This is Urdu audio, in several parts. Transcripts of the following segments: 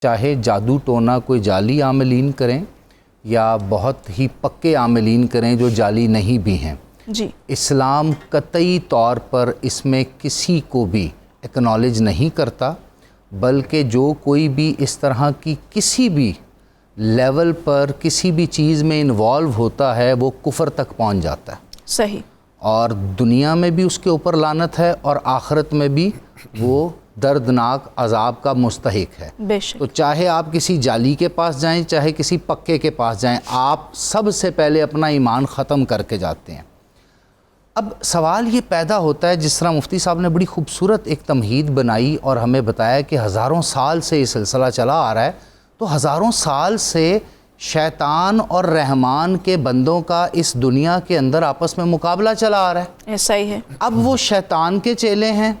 چاہے جادو ٹونا کوئی جعلی عاملین کریں یا بہت ہی پکے عاملین کریں جو جعلی نہیں بھی ہیں، جی اسلام قطعی طور پر اس میں کسی کو بھی اکنالج نہیں کرتا، بلکہ جو کوئی بھی اس طرح کی کسی بھی لیول پر کسی بھی چیز میں انوالو ہوتا ہے وہ کفر تک پہنچ جاتا ہے۔ صحیح۔ اور دنیا میں بھی اس کے اوپر لعنت ہے اور آخرت میں بھی وہ دردناک عذاب کا مستحق ہے۔ بے شک۔ تو چاہے آپ کسی جعلی کے پاس جائیں چاہے کسی پکے کے پاس جائیں، آپ سب سے پہلے اپنا ایمان ختم کر کے جاتے ہیں۔ اب سوال یہ پیدا ہوتا ہے، جس طرح مفتی صاحب نے بڑی خوبصورت ایک تمہید بنائی اور ہمیں بتایا کہ ہزاروں سال سے یہ سلسلہ چلا آ رہا ہے، تو ہزاروں سال سے شیطان اور رحمان کے بندوں کا اس دنیا کے اندر آپس میں مقابلہ چلا آ رہا ہے۔ ایسا ہی ہے۔ اب وہ شیطان کے چیلے ہیں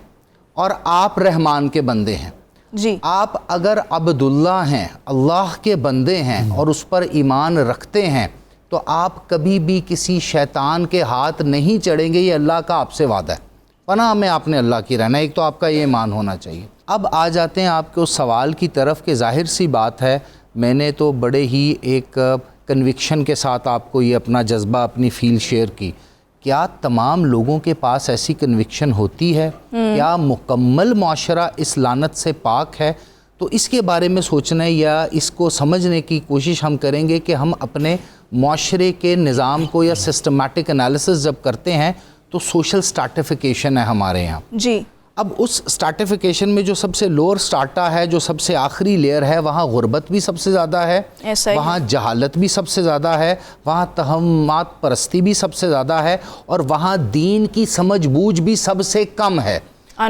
اور آپ رحمان کے بندے ہیں۔ جی آپ اگر عبداللہ ہیں، اللہ کے بندے ہیں اور اس پر ایمان رکھتے ہیں تو آپ کبھی بھی کسی شیطان کے ہاتھ نہیں چڑھیں گے، یہ اللہ کا آپ سے وعدہ ہے۔ پناہ میں آپ نے اللہ کی رہنا، ایک تو آپ کا یہ ایمان ہونا چاہیے۔ اب آ جاتے ہیں آپ کے اس سوال کی طرف کہ ظاہر سی بات ہے، میں نے تو بڑے ہی ایک کنوکشن کے ساتھ آپ کو یہ اپنا جذبہ اپنی فیل شیئر کی۔ کیا تمام لوگوں کے پاس ایسی کنوکشن ہوتی ہے؟ کیا مکمل معاشرہ اس لعنت سے پاک ہے؟ تو اس کے بارے میں سوچنے یا اس کو سمجھنے کی کوشش ہم کریں گے کہ ہم اپنے معاشرے کے نظام کو یا سسٹمیٹک انالیسس جب کرتے ہیں تو سوشل سٹریٹیفیکیشن ہے ہمارے یہاں۔ جی اب اس سٹریٹیفیکیشن میں جو سب سے لوور سٹاٹا ہے، جو سب سے آخری لیئر ہے، وہاں غربت بھی سب سے زیادہ ہے، وہاں جہالت بھی سب سے زیادہ ہے، وہاں توہمات پرستی بھی سب سے زیادہ ہے، اور وہاں دین کی سمجھ بوجھ بھی سب سے کم ہے۔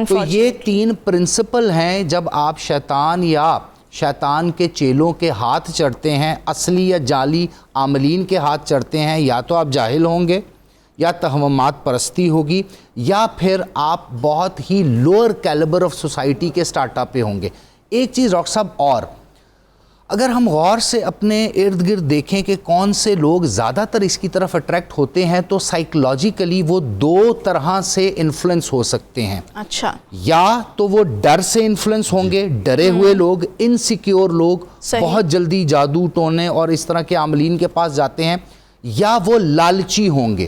تو یہ تین پرنسپل ہیں، جب آپ شیطان یا شیطان کے چیلوں کے ہاتھ چڑھتے ہیں، اصلی یا جعلی عاملین کے ہاتھ چڑھتے ہیں، یا تو آپ جاہل ہوں گے یا توہمات پرستی ہوگی، یا پھر آپ بہت ہی لوور کیلیبر آف سوسائٹی کے سٹارٹ اپ پہ ہوں گے۔ ایک چیز ڈاکٹر صاحب، اور اگر ہم غور سے اپنے ارد گرد دیکھیں کہ کون سے لوگ زیادہ تر اس کی طرف اٹریکٹ ہوتے ہیں، تو سائیکولوجیکلی وہ دو طرح سے انفلوئنس ہو سکتے ہیں۔ اچھا، یا تو وہ ڈر سے انفلوئنس ہوں گے، ڈرے ہوئے لوگ، انسیکیور لوگ بہت جلدی جادو ٹونے اور اس طرح کے عاملین کے پاس جاتے ہیں، یا وہ لالچی ہوں گے۔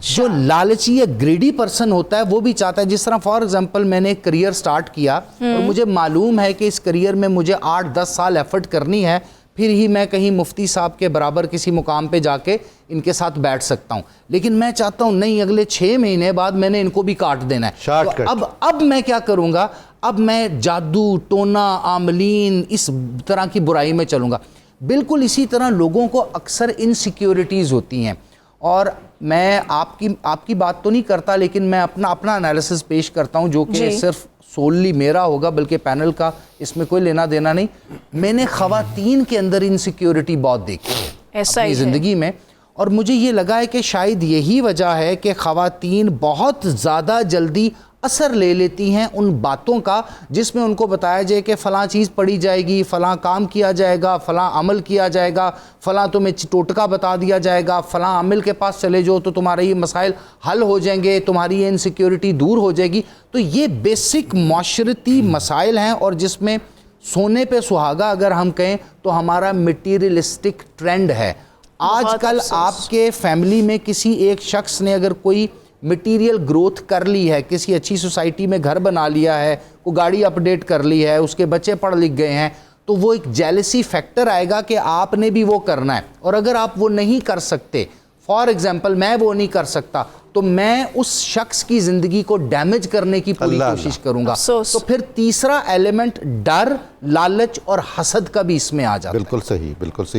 جو لالچی یا گریڈی پرسن ہوتا ہے وہ بھی چاہتا ہے، جس طرح فار ایگزامپل میں نے ایک کریئر سٹارٹ کیا اور مجھے معلوم ہے کہ اس کریئر میں مجھے 8-10 سال ایفرٹ کرنی ہے، پھر ہی میں کہیں مفتی صاحب کے برابر کسی مقام پہ جا کے ان کے ساتھ بیٹھ سکتا ہوں، لیکن میں چاہتا ہوں نہیں، اگلے 6 مہینے بعد میں نے ان کو بھی کاٹ دینا ہے۔ تو اب میں کیا کروں گا؟ اب میں جادو ٹونا عاملین اس طرح کی برائی میں چلوں گا۔ بالکل اسی طرح لوگوں کو اکثر انسیکیورٹیز ہوتی ہیں، اور میں آپ کی بات تو نہیں کرتا، لیکن میں اپنا انالیسس پیش کرتا ہوں جو کہ صرف سوللی میرا ہوگا، بلکہ پینل کا اس میں کوئی لینا دینا نہیں۔ میں نے خواتین کے اندر انسیکیورٹی بہت دیکھی ہے اپنی زندگی میں، اور مجھے یہ لگا ہے کہ شاید یہی وجہ ہے کہ خواتین بہت زیادہ جلدی اثر لے لیتی ہیں ان باتوں کا جس میں ان کو بتایا جائے کہ فلاں چیز پڑھی جائے گی، فلاں کام کیا جائے گا، فلاں عمل کیا جائے گا، فلاں تمہیں ٹوٹکا بتا دیا جائے گا، فلاں عامل کے پاس چلے جاؤ تو تمہارے یہ مسائل حل ہو جائیں گے، تمہاری یہ انسیکیورٹی دور ہو جائے گی۔ تو یہ بیسک معاشرتی مسائل ہیں، اور جس میں سونے پہ سہاگا اگر ہم کہیں تو ہمارا مٹیریلسٹک ٹرینڈ ہے۔ آج کل آپ کے فیملی میں کسی ایک شخص نے اگر کوئی مٹیریل گروتھ کر لی ہے، کسی اچھی سوسائٹی میں گھر بنا لیا ہے، کوئی گاڑی اپ ڈیٹ کر لی ہے، اس کے بچے پڑھ لکھ گئے ہیں، تو وہ ایک جیلسی فیکٹر آئے گا کہ آپ نے بھی وہ کرنا ہے، اور اگر آپ وہ نہیں کر سکتے، فار ایگزامپل میں وہ نہیں کر سکتا، تو میں اس شخص کی زندگی کو ڈیمیج کرنے کی پوری کوشش کروں گا۔ تو پھر تیسرا ایلیمنٹ ڈر، لالچ اور حسد کا بھی اس میں آ جاتا ہے۔ بالکل صحیح، بالکل صحیح۔